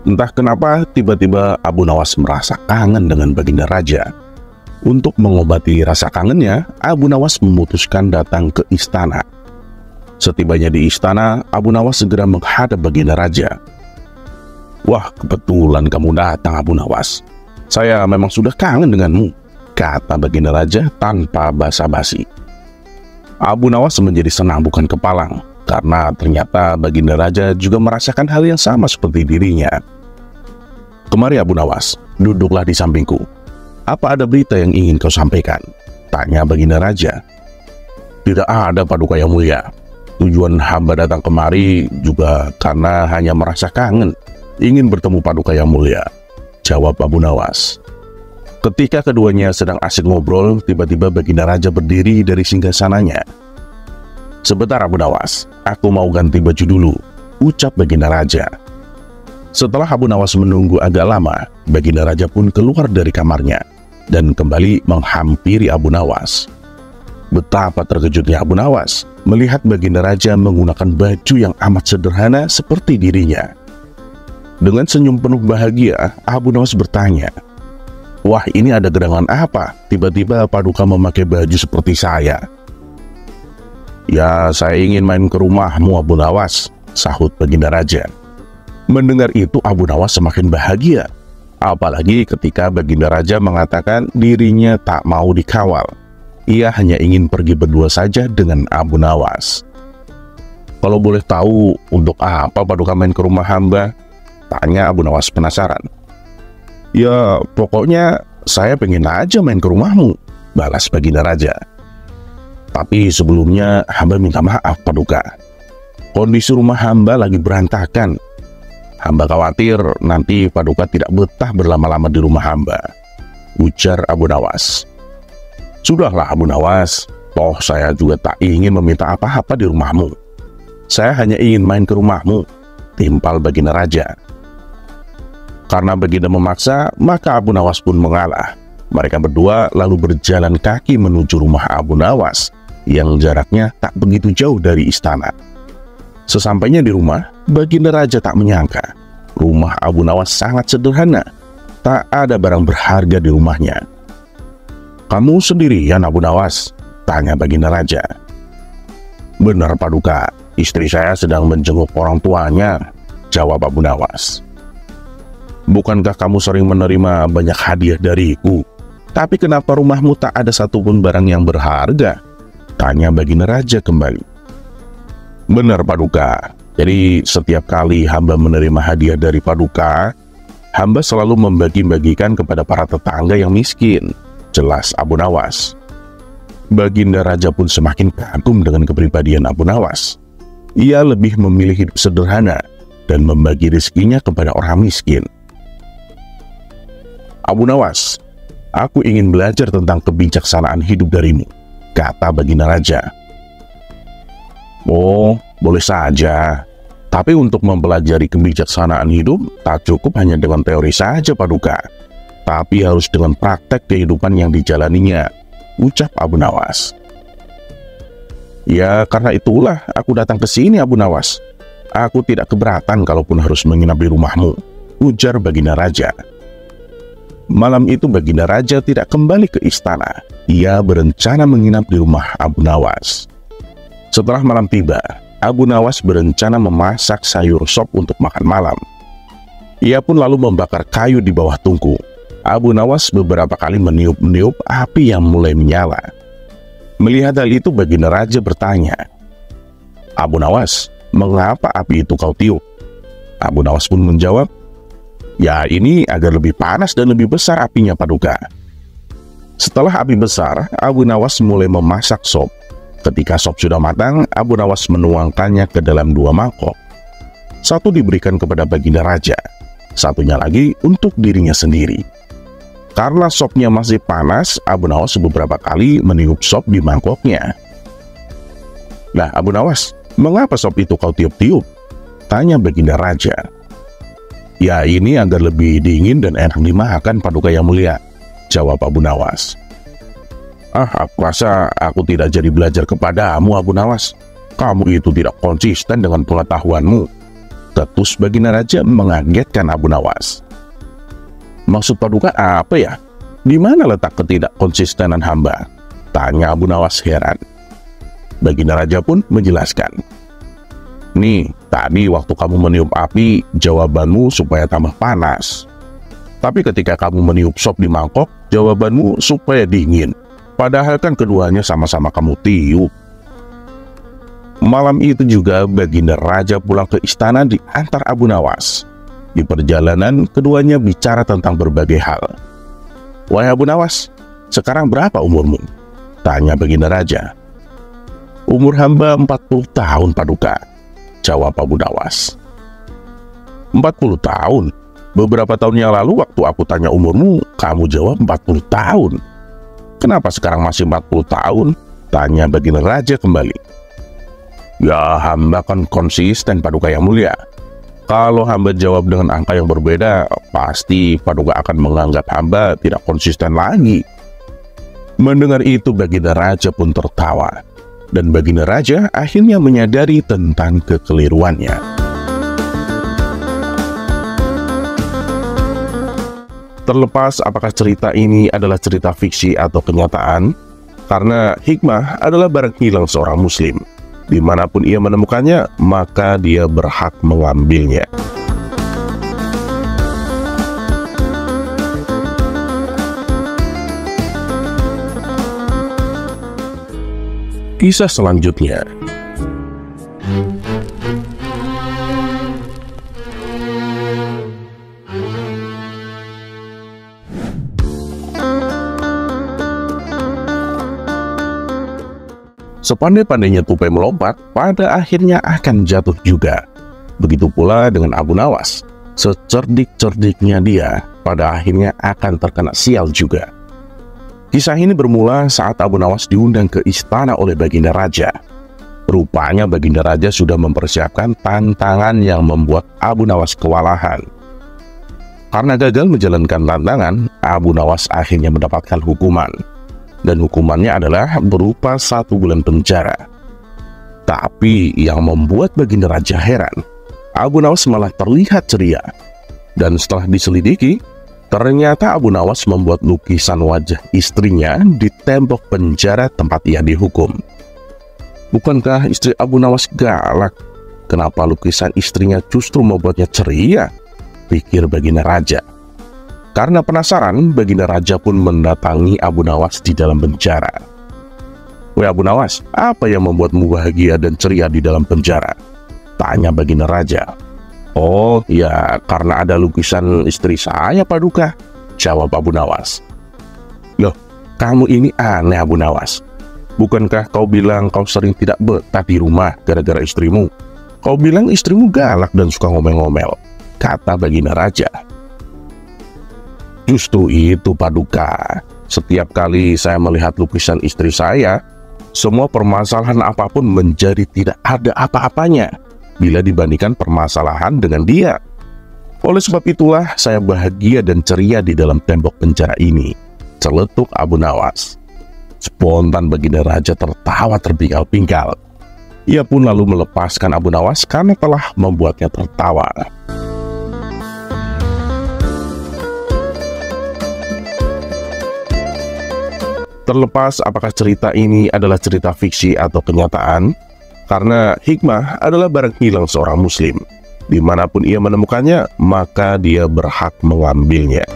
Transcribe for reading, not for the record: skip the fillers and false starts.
Entah kenapa tiba-tiba Abu Nawas merasa kangen dengan Baginda Raja. Untuk mengobati rasa kangennya, Abu Nawas memutuskan datang ke istana. Setibanya di istana, Abu Nawas segera menghadap Baginda Raja. "Wah, kebetulan kamu datang, Abu Nawas. Saya memang sudah kangen denganmu," kata Baginda Raja tanpa basa-basi. Abu Nawas menjadi senang bukan kepalang, karena ternyata Baginda Raja juga merasakan hal yang sama seperti dirinya. "Kemari Abu Nawas, duduklah di sampingku. Apa ada berita yang ingin kau sampaikan?" tanya Baginda Raja. "Tidak ada, Paduka yang mulia. Tujuan hamba datang kemari juga karena hanya merasa kangen, ingin bertemu Paduka yang mulia," jawab Abu Nawas. Ketika keduanya sedang asik ngobrol, tiba-tiba Baginda Raja berdiri dari singgasananya. "Sebentar Abu Nawas, aku mau ganti baju dulu," ucap Baginda Raja. Setelah Abu Nawas menunggu agak lama, Baginda Raja pun keluar dari kamarnya dan kembali menghampiri Abu Nawas. Betapa terkejutnya Abu Nawas melihat Baginda Raja menggunakan baju yang amat sederhana seperti dirinya. Dengan senyum penuh bahagia, Abu Nawas bertanya, "Wah, ini ada gerangan apa? Tiba-tiba Paduka memakai baju seperti saya." "Ya, saya ingin main ke rumahmu Abu Nawas," sahut Baginda Raja. Mendengar itu Abu Nawas semakin bahagia, apalagi ketika Baginda Raja mengatakan dirinya tak mau dikawal. Ia hanya ingin pergi berdua saja dengan Abu Nawas. "Kalau boleh tahu, untuk apa Paduka main ke rumah hamba?" tanya Abu Nawas penasaran. "Ya, pokoknya saya pengen aja main ke rumahmu," balas Baginda Raja. "Tapi sebelumnya hamba minta maaf Paduka. Kondisi rumah hamba lagi berantakan. Hamba khawatir nanti Paduka tidak betah berlama-lama di rumah hamba," ujar Abu Nawas. "Sudahlah Abu Nawas, toh saya juga tak ingin meminta apa-apa di rumahmu. Saya hanya ingin main ke rumahmu," timpal Baginda Raja. Karena Baginda memaksa, maka Abu Nawas pun mengalah. Mereka berdua lalu berjalan kaki menuju rumah Abu Nawas yang jaraknya tak begitu jauh dari istana. Sesampainya di rumah, Baginda Raja tak menyangka rumah Abu Nawas sangat sederhana, tak ada barang berharga di rumahnya. "Kamu sendirian Abu Nawas?" tanya Baginda Raja. "Benar Paduka, istri saya sedang menjenguk orang tuanya," jawab Abu Nawas. "Bukankah kamu sering menerima banyak hadiah dariku? Tapi kenapa rumahmu tak ada satupun barang yang berharga?" tanya Baginda Raja kembali. "Benar Paduka, jadi setiap kali hamba menerima hadiah dari Paduka, hamba selalu membagi-bagikan kepada para tetangga yang miskin," jelas Abu Nawas. Baginda Raja pun semakin kagum dengan kepribadian Abu Nawas. Ia lebih memilih hidup sederhana dan membagi rezekinya kepada orang miskin. "Abu Nawas, aku ingin belajar tentang kebijaksanaan hidup darimu," kata Baginda Raja. "Oh, boleh saja. Tapi untuk mempelajari kebijaksanaan hidup, tak cukup hanya dengan teori saja Paduka. Tapi harus dengan praktek kehidupan yang dijalaninya," ucap Abu Nawas. "Ya, karena itulah aku datang ke sini Abu Nawas. Aku tidak keberatan kalaupun harus menginap di rumahmu," ujar Baginda Raja. Malam itu Baginda Raja tidak kembali ke istana. Ia berencana menginap di rumah Abu Nawas. Setelah malam tiba, Abu Nawas berencana memasak sayur sop untuk makan malam. Ia pun lalu membakar kayu di bawah tungku. Abu Nawas beberapa kali meniup-niup api yang mulai menyala. Melihat hal itu, Baginda Raja bertanya, "Abu Nawas, mengapa api itu kau tiup?" Abu Nawas pun menjawab, "Ya, ini agar lebih panas dan lebih besar apinya Paduka." Setelah api besar, Abu Nawas mulai memasak sop. Ketika sop sudah matang, Abu Nawas menuangkannya ke dalam 2 mangkok. Satu diberikan kepada Baginda Raja, satunya lagi untuk dirinya sendiri. Karena sopnya masih panas, Abu Nawas beberapa kali meniup sop di mangkoknya. "Nah, Abu Nawas, mengapa sop itu kau tiup-tiup?" tanya Baginda Raja. Ya, ini agar lebih dingin dan enak dimakan, Paduka Yang Mulia, jawab Abu Nawas. Aku rasa aku tidak jadi belajar kepadamu, Abu Nawas. Kamu itu tidak konsisten dengan pengetahuanmu, ketus Baginda Raja mengagetkan Abu Nawas. Maksud Paduka apa ya? Di mana letak ketidakkonsistenan hamba? Tanya Abu Nawas heran. Baginda Raja pun menjelaskan. Nih, tadi waktu kamu meniup api, jawabanmu supaya tambah panas. Tapi ketika kamu meniup sop di mangkok, jawabanmu supaya dingin. Padahal kan keduanya sama-sama kamu tiup. Malam itu juga Baginda Raja pulang ke istana diantar Abu Nawas. Di perjalanan, keduanya bicara tentang berbagai hal. Wahai Abu Nawas, sekarang berapa umurmu? Tanya Baginda Raja. Umur hamba 40 tahun, Paduka, jawab Abu Nawas. 40 tahun? Beberapa tahun yang lalu waktu aku tanya umurmu, kamu jawab 40 tahun. Kenapa sekarang masih 40 tahun? Tanya Baginda Raja kembali. Ya, hamba kan konsisten, Paduka Yang Mulia. Kalau hamba jawab dengan angka yang berbeda, pasti Paduka akan menganggap hamba tidak konsisten lagi. Mendengar itu Baginda Raja pun tertawa. Dan Baginda Raja akhirnya menyadari tentang kekeliruannya. Terlepas apakah cerita ini adalah cerita fiksi atau kenyataan, karena hikmah adalah barang hilang seorang muslim. Dimanapun ia menemukannya, maka dia berhak mengambilnya. Kisah selanjutnya. Sepandai-pandainya tupai melompat, pada akhirnya akan jatuh juga. Begitu pula dengan Abu Nawas. Secerdik-cerdiknya dia, pada akhirnya akan terkena sial juga. Kisah ini bermula saat Abu Nawas diundang ke istana oleh Baginda Raja. Rupanya Baginda Raja sudah mempersiapkan tantangan yang membuat Abu Nawas kewalahan. Karena gagal menjalankan tantangan, Abu Nawas akhirnya mendapatkan hukuman. Dan hukumannya adalah berupa 1 bulan penjara. Tapi yang membuat Baginda Raja heran, Abu Nawas malah terlihat ceria. Dan setelah diselidiki, ternyata Abu Nawas membuat lukisan wajah istrinya di tembok penjara tempat ia dihukum. Bukankah istri Abu Nawas galak? Kenapa lukisan istrinya justru membuatnya ceria? Pikir Baginda Raja. Karena penasaran, Baginda Raja pun mendatangi Abu Nawas di dalam penjara. Wahai Abu Nawas, apa yang membuatmu bahagia dan ceria di dalam penjara? Tanya Baginda Raja. Oh ya, karena ada lukisan istri saya, Paduka, jawab Abu Nawas. Loh, kamu ini aneh, Abu Nawas. Bukankah kau bilang kau sering tidak betah di rumah gara-gara istrimu? Kau bilang istrimu galak dan suka ngomel-ngomel, kata Baginda Raja. Justru itu, Paduka. Setiap kali saya melihat lukisan istri saya, semua permasalahan apapun menjadi tidak ada apa-apanya bila dibandingkan permasalahan dengan dia. Oleh sebab itulah saya bahagia dan ceria di dalam tembok penjara ini, celetuk Abu Nawas. Spontan Baginda Raja tertawa terpingkal-pingkal. Ia pun lalu melepaskan Abu Nawas karena telah membuatnya tertawa. Terlepas apakah cerita ini adalah cerita fiksi atau kenyataan, karena hikmah adalah barang hilang seorang muslim. Dimanapun ia menemukannya, maka dia berhak mengambilnya.